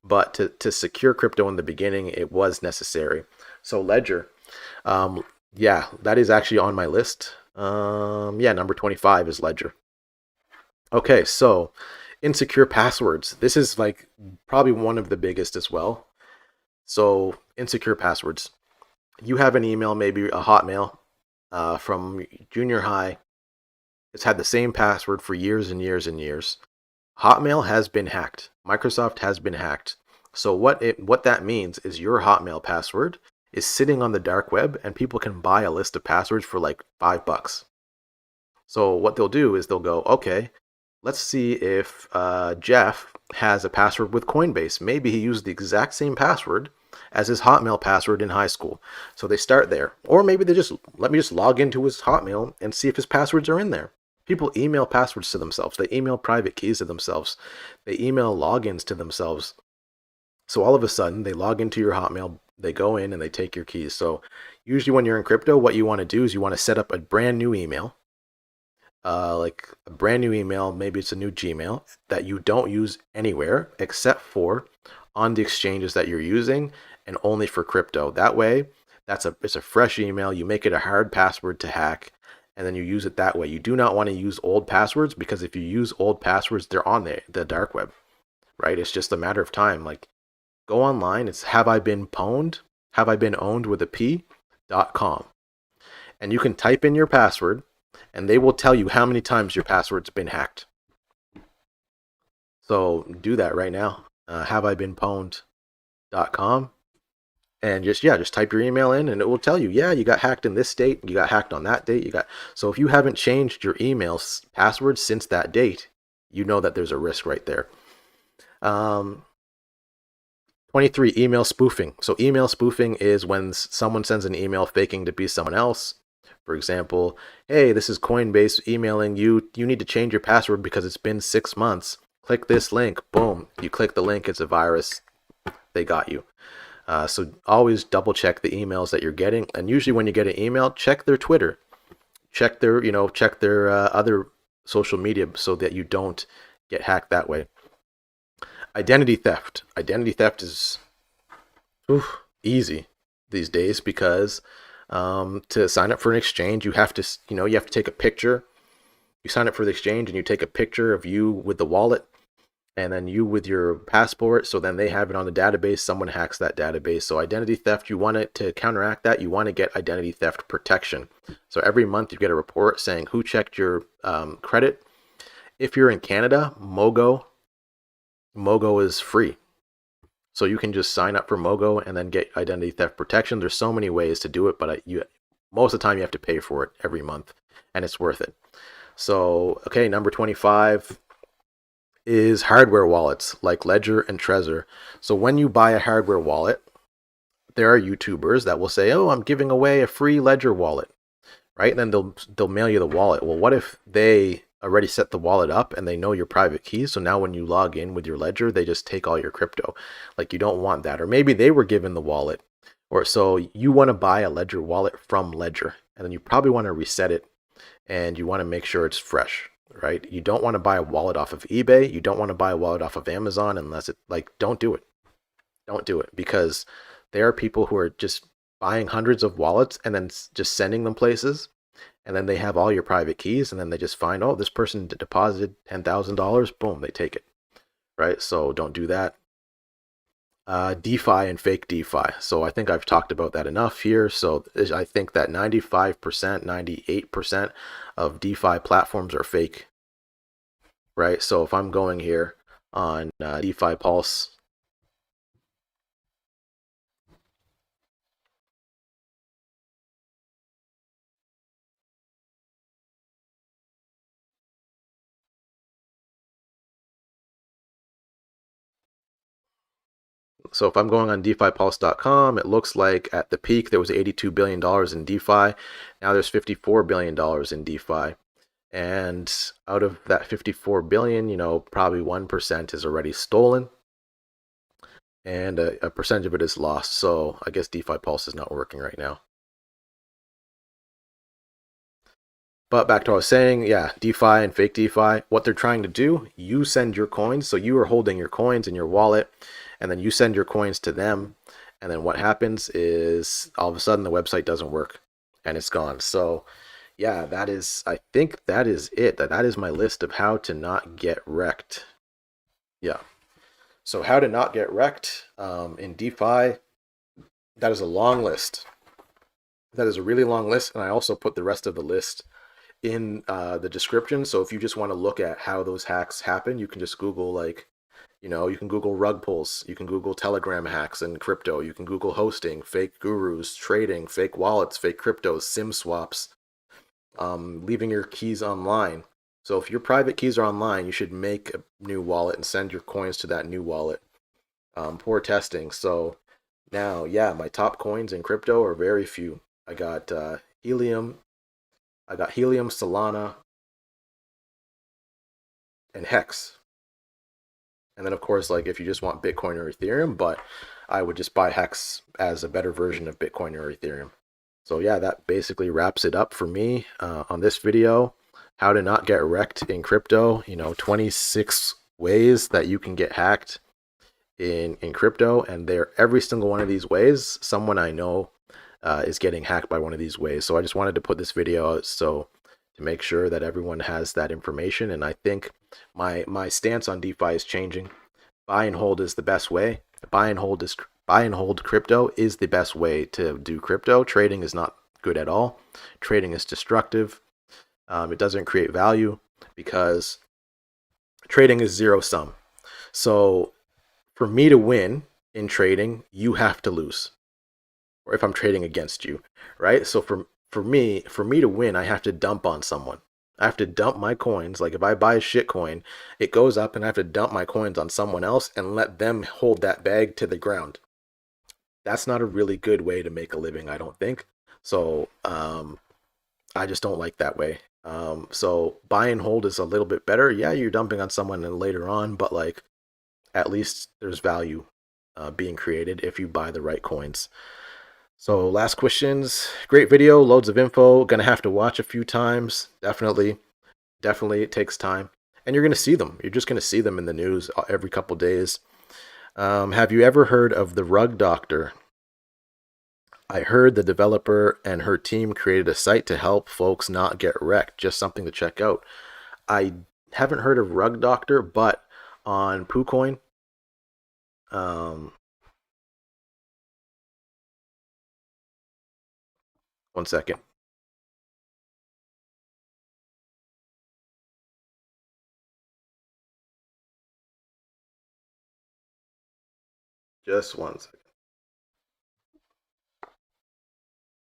but to secure crypto in the beginning, it was necessary. So Ledger. Yeah, that is actually on my list. Yeah, number 25 is Ledger. Okay, so insecure passwords. This is like probably one of the biggest as well. So insecure passwords. You have an email, maybe a Hotmail from junior high. It's had the same password for years and years and years. Hotmail has been hacked. Microsoft has been hacked. So what that means is your Hotmail password is sitting on the dark web, and people can buy a list of passwords for like $5. So what they'll do is they'll go, okay, let's see if Jeff has a password with Coinbase. Maybe he used the exact same password as his Hotmail password in high school. So they start there. Or maybe they just, let me just log into his Hotmail and see if his passwords are in there. People email passwords to themselves. They email private keys to themselves. They email logins to themselves. So all of a sudden, they log into your Hotmail, they go in and they take your keys. So usually when you're in crypto, what you want to do is you want to set up a brand new email, like a brand new email, maybe it's a new Gmail that you don't use anywhere except for on the exchanges that you're using and only for crypto. That way, it's a fresh email. You make it a hard password to hack, and then you use it that way. You do not want to use old passwords, because if you use old passwords, they're on the dark web, right? It's just a matter of time. Like, go online. It's have I been pwned? Have I been owned with a P.com. And you can type in your password, and they will tell you how many times your password's been hacked. So do that right now. Have I been pwned.com. And just type your email in, and it will tell you, yeah, you got hacked in this date, you got hacked on that date, so if you haven't changed your email password since that date, you know that there's a risk right there. 23, email spoofing. So email spoofing is when someone sends an email faking to be someone else. For example, hey, this is Coinbase emailing you, you need to change your password because it's been 6 months. Click this link. Boom. You click the link, it's a virus. They got you. So always double check the emails that you're getting. And usually when you get an email, check their Twitter, check their other social media, so that you don't get hacked that way. Identity theft. Identity theft is easy these days, because to sign up for an exchange, you have to take a picture. You sign up for the exchange and you take a picture of you with the wallet, and then you with your passport. So then they have it on the database. Someone hacks that database. So identity theft, you want it to counteract that. You want to get identity theft protection. So every month you get a report saying who checked your credit. If you're in Canada, Mogo is free. So you can just sign up for Mogo and then get identity theft protection. There's so many ways to do it, but most of the time you have to pay for it every month, and it's worth it. So, okay, number 25 is hardware wallets like Ledger and Trezor. So when you buy a hardware wallet, there are YouTubers that will say, oh, I'm giving away a free Ledger wallet, right? And then they'll mail you the wallet. Well, what if they already set the wallet up and they know your private keys? So now when you log in with your Ledger, they just take all your crypto. Like, you don't want that. Or maybe they were given the wallet, or so you want to buy a Ledger wallet from Ledger, and then you probably want to reset it, and you want to make sure it's fresh, right? You don't want to buy a wallet off of eBay. You don't want to buy a wallet off of Amazon unless don't do it. Don't do it, because there are people who are just buying hundreds of wallets and then just sending them places. And then they have all your private keys, and then they just find, oh, this person deposited $10,000. Boom, they take it, right? So don't do that. DeFi and fake DeFi. So I think I've talked about that enough here. So I think that 95%, 98% of DeFi platforms are fake, right? So if I'm going here on DeFi Pulse, so if I'm going on DeFiPulse.com, it looks like at the peak there was $82 billion in DeFi. Now there's $54 billion in DeFi. And out of that 54 billion, probably 1% is already stolen, and a percentage of it is lost. So I guess DeFi Pulse is not working right now. But back to what I was saying, yeah, DeFi and fake DeFi, what they're trying to do, you send your coins. So you are holding your coins in your wallet, and then you send your coins to them. And then what happens is all of a sudden the website doesn't work and it's gone. So yeah, I think that is it. That is my list of how to not get wrecked. Yeah. So how to not get wrecked in DeFi, that is a long list. That is a really long list. And I also put the rest of the list in the description. So if you just want to look at how those hacks happen, you can just Google you can Google rug pulls, you can Google Telegram hacks and crypto, you can Google hosting, fake gurus, trading, fake wallets, fake cryptos, SIM swaps, leaving your keys online. So if your private keys are online, you should make a new wallet and send your coins to that new wallet. Poor testing. So now, yeah, my top coins in crypto are very few. I got Helium, Solana, and Hex. And then, of course, if you just want Bitcoin or Ethereum, but I would just buy Hex as a better version of Bitcoin or Ethereum. So yeah, that basically wraps it up for me on this video. How to not get wrecked in crypto. 26 ways that you can get hacked in crypto, and every single one of these ways, someone I know is getting hacked by one of these ways. So I just wanted to put this video out so to make sure that everyone has that information. And I think my stance on DeFi is changing. Buy and hold is the best way. Buy and hold crypto is the best way to do crypto. Trading is not good at all. Trading is destructive. It doesn't create value because trading is zero sum. So for me to win in trading, you have to lose. Or if I'm trading against you, right? So for me to win, I have to dump on someone. I have to dump my coins. Like if I buy a shit coin, it goes up and I have to dump my coins on someone else and let them hold that bag to the ground. That's not a really good way to make a living, I don't think. So I just don't like that way. So buy and hold is a little bit better. Yeah, you're dumping on someone and later on, but like at least there's value being created if you buy the right coins. So last questions. Great video, loads of info. Gonna have to watch a few times. Definitely it takes time, and you're gonna see them. You're just gonna see them in the news every couple days. Have you ever heard of the Rug Doctor? I heard the developer and her team created a site to help folks not get wrecked. Just something to check out. I haven't heard of Rug Doctor, but on PooCoin, one second. Just one second.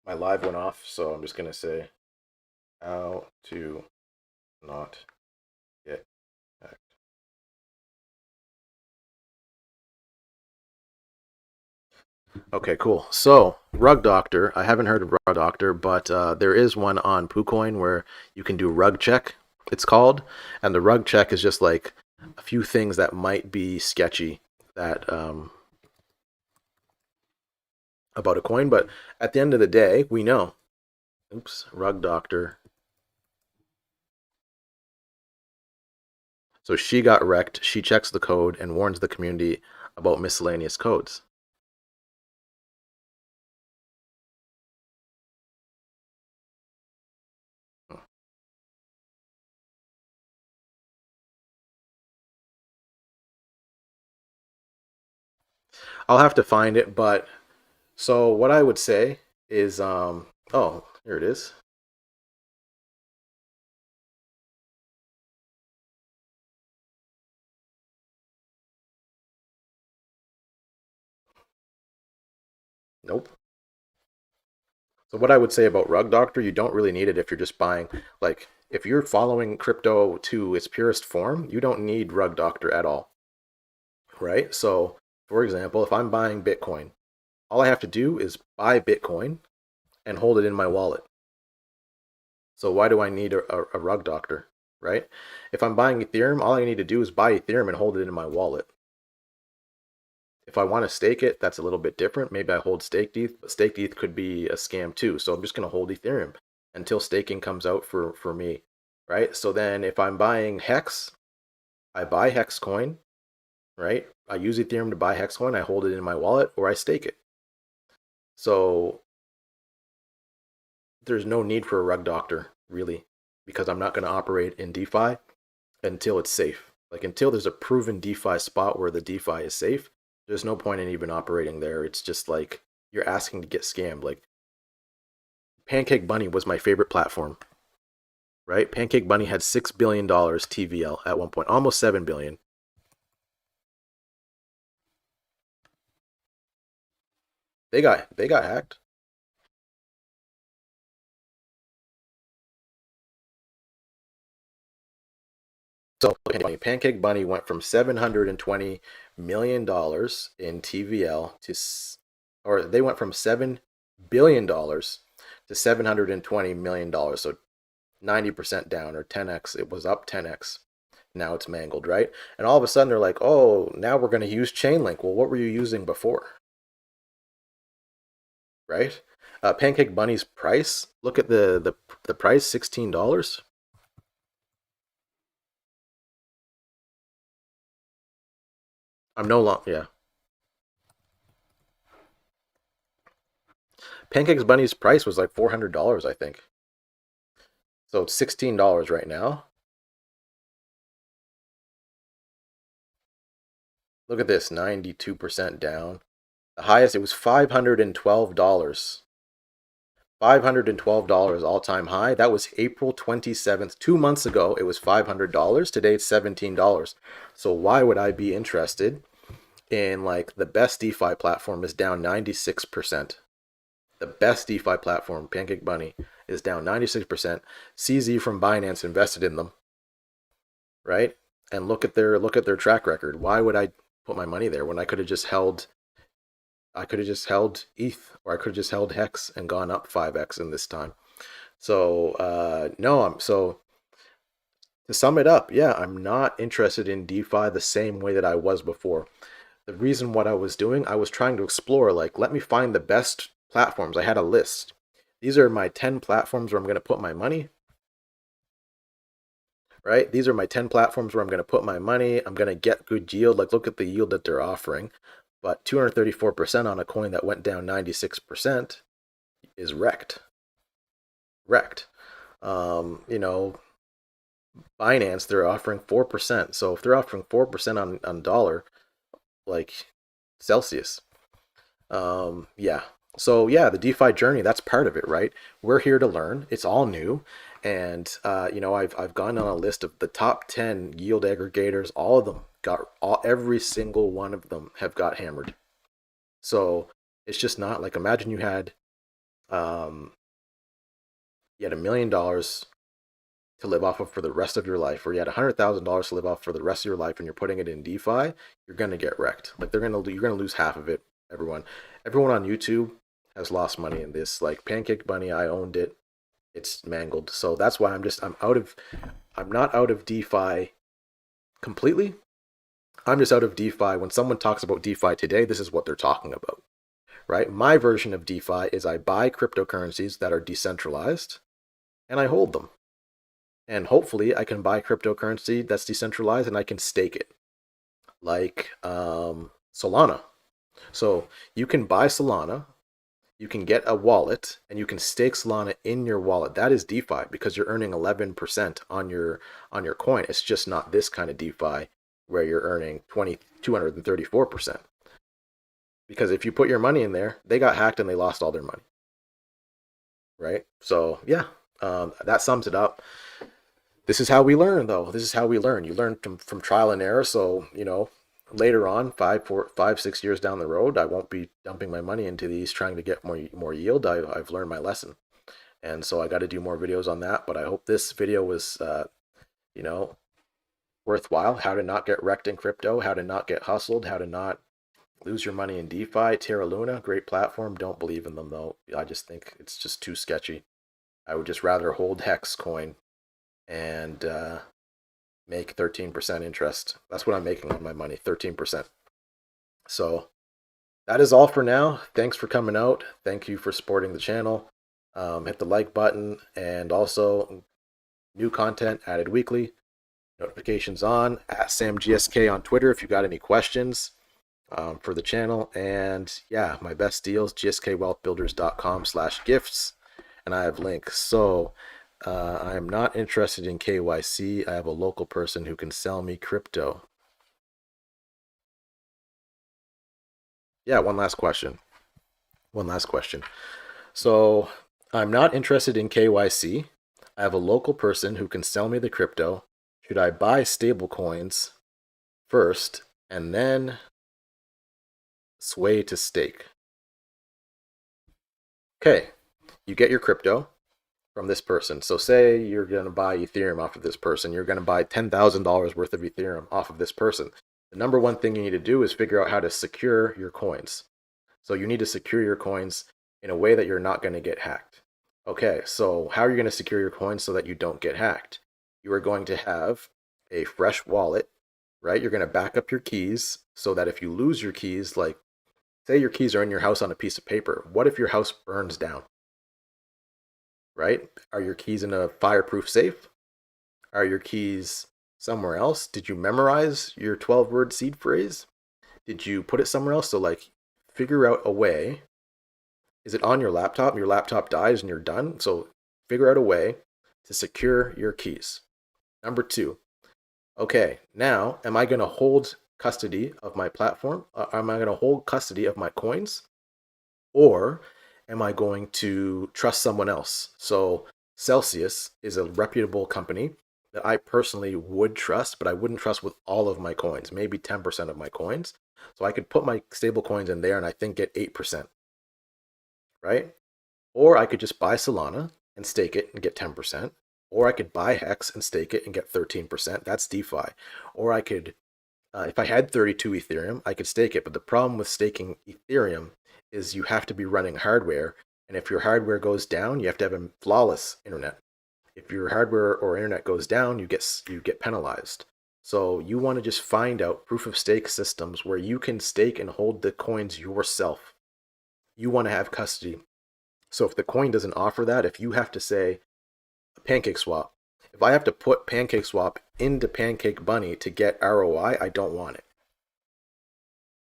My live went off, so I'm just gonna say how to not get hacked. Okay, cool. So Rug Doctor, I haven't heard of Rug Doctor, but there is one on PooCoin where you can do rug check, it's called, and the rug check is just like a few things that might be sketchy that about a coin, but at the end of the day, we know. Oops, Rug Doctor. So she got wrecked. She checks the code and warns the community about miscellaneous codes. I'll have to find it, but so what I would say is oh, here it is. Nope. So what I would say about Rug Doctor, you don't really need it if you're just buying, like if you're following crypto to its purest form, you don't need Rug Doctor at all. Right? So for example, if I'm buying Bitcoin, all I have to do is buy Bitcoin and hold it in my wallet. So why do I need a Rug Doctor, right? If I'm buying Ethereum, all I need to do is buy Ethereum and hold it in my wallet. If I want to stake it, that's a little bit different. Maybe I hold staked ETH, but staked ETH could be a scam too. So I'm just going to hold Ethereum until staking comes out for me, right? So then if I'm buying Hex, I buy Hex coin, right? I use Ethereum to buy Hex coin, I hold it in my wallet, or I stake it. So there's no need for a Rug Doctor, really, because I'm not going to operate in DeFi until it's safe. Like until there's a proven DeFi spot where the DeFi is safe, there's no point in even operating there. It's just like you're asking to get scammed. Like Pancake Bunny was my favorite platform, right? Pancake Bunny had $6 billion TVL at one point, almost 7 billion. They got hacked. So Pancake Bunny went from $720 million in TVL to, or they went from $7 billion to $720 million. So 90% down, or 10x. It was up 10x. Now it's mangled, right? And all of a sudden they're like, oh, now we're going to use Chainlink. Well, what were you using before? Right? Pancake Bunny's price. Look at the price, $16. I'm no longer, yeah. Pancake Bunny's price was like $400, I think. So it's $16 right now. Look at this, 92% down. The highest, it was $512. $512 all-time high. That was April 27th. 2 months ago, it was $500. Today, it's $17. So why would I be interested in, like, the best DeFi platform is down 96%. The best DeFi platform, Pancake Bunny, is down 96%. CZ from Binance invested in them, right? And look at their track record. Why would I put my money there when I could have just held ETH, or I could have just held Hex and gone up 5x in this time. So no, so to sum it up, yeah, I'm not interested in DeFi the same way that I was before. The reason what I was doing, I was trying to explore, like, let me find the best platforms. I had a list. These are my 10 platforms where I'm going to put my money, right? These are my 10 platforms where I'm going to put my money. I'm going to get good yield. Like, look at the yield that they're offering. But 234% on a coin that went down 96% is wrecked. Wrecked. You know, Binance, they're offering 4%. So if they're offering 4% on dollar, like Celsius, yeah. So yeah, the DeFi journey, that's part of it, right? We're here to learn. It's all new. And you know, I've gone on a list of the top 10 yield aggregators. All of them every single one of them have got hammered. So it's just not like, imagine you had $1 million to live off of for the rest of your life, or you had $100,000 to live off for the rest of your life, and you're putting it in DeFi. You're gonna get wrecked. Like, you're gonna lose half of it. Everyone on YouTube has lost money in this. Like Pancake Bunny, I owned it. It's mangled. So that's why I'm not out of DeFi completely. I'm just out of DeFi. When someone talks about DeFi today, this is what they're talking about, right? My version of DeFi is I buy cryptocurrencies that are decentralized and I hold them. And hopefully I can buy cryptocurrency that's decentralized and I can stake it, like Solana. So you can buy Solana, you can get a wallet, and you can stake Solana in your wallet. That is DeFi, because you're earning 11% on your coin. It's just not this kind of DeFi where you're earning 234%. Because if you put your money in there, they got hacked and they lost all their money, right? So yeah, that sums it up. This is how we learn, though. This is how we learn. You learn from trial and error. So, you know, later on, 6 years down the road, I won't be dumping my money into these trying to get more yield. I've learned my lesson. And so I got to do more videos on that. But I hope this video was, you know, worthwhile. How to not get wrecked in crypto, how to not get hustled, how to not lose your money in DeFi. Terra Luna, great platform. Don't believe in them, though. I just think it's just too sketchy. I would just rather hold Hex coin and make 13% interest. That's what I'm making on my money, 13%. So that is all for now. Thanks for coming out. Thank you for supporting the channel. Hit the like button, and also new content added weekly. Notifications on, at Sam GSK on Twitter if you got any questions for the channel. And yeah, my best deals, gskwealthbuilders.com/gifts, and I have links. So I am not interested in KYC. I have a local person who can sell me crypto. Yeah, one last question. So I'm not interested in KYC. I have a local person who can sell me the crypto. Should I buy stable coins first and then sway to stake? Okay, you get your crypto from this person. So say you're going to buy Ethereum off of this person. You're going to buy $10,000 worth of Ethereum off of this person. The number one thing you need to do is figure out how to secure your coins. So you need to secure your coins in a way that you're not going to get hacked. Okay, so how are you going to secure your coins so that you don't get hacked? You are going to have a fresh wallet, right? You're going to back up your keys so that if you lose your keys, like say your keys are in your house on a piece of paper. What if your house burns down? Right? Are your keys in a fireproof safe? Are your keys somewhere else? Did you memorize your 12-word seed phrase? Did you put it somewhere else? So like, figure out a way. Is it on your laptop? Your laptop dies and you're done. So figure out a way to secure your keys. Number 2, okay, now am I going to hold custody of my platform? Am I going to hold custody of my coins? Or am I going to trust someone else? So Celsius is a reputable company that I personally would trust, but I wouldn't trust with all of my coins, maybe 10% of my coins. So I could put my stable coins in there and I think get 8%, right? Or I could just buy Solana and stake it and get 10%. Or I could buy Hex and stake it and get 13%. That's DeFi. Or I could, if I had 32 Ethereum, I could stake it. But the problem with staking Ethereum is you have to be running hardware. And if your hardware goes down, you have to have a flawless internet. If your hardware or internet goes down, you get penalized. So you want to just find out proof of stake systems where you can stake and hold the coins yourself. You want to have custody. So if the coin doesn't offer that, if you have to say a PancakeSwap, if I have to put PancakeSwap into Pancake Bunny to get ROI, I don't want it.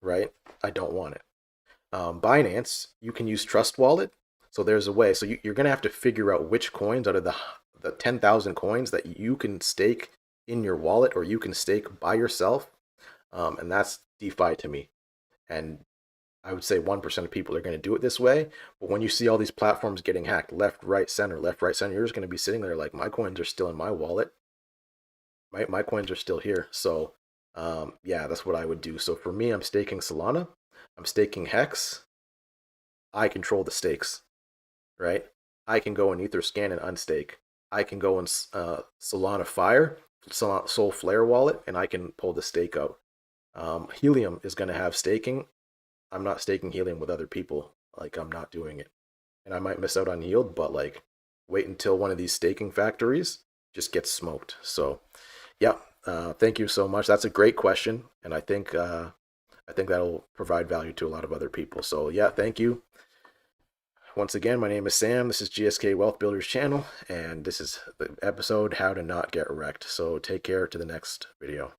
Right? I don't want it. Binance, you can use Trust Wallet. So there's a way. So you're going to have to figure out which coins out of the 10,000 coins that you can stake in your wallet or you can stake by yourself. And that's DeFi to me. And I would say 1% of people are going to do it this way. But when you see all these platforms getting hacked, left, right, center, you're just going to be sitting there like, my coins are still in my wallet. My coins are still here. So yeah, that's what I would do. So for me, I'm staking Solana. I'm staking Hex. I control the stakes, right? I can go in Etherscan and unstake. I can go in Solana Fire, Sol Flare wallet, and I can pull the stake out. Helium is going to have staking. I'm not staking Helium with other people. Like, I'm not doing it. And I might miss out on yield, but like, wait until one of these staking factories just gets smoked. So yeah, thank you so much. That's a great question. And I think that'll provide value to a lot of other people. So yeah, thank you. Once again, my name is Sam. This is GSK Wealth Builders channel, and this is the episode How to Not Get Wrecked. So take care to the next video.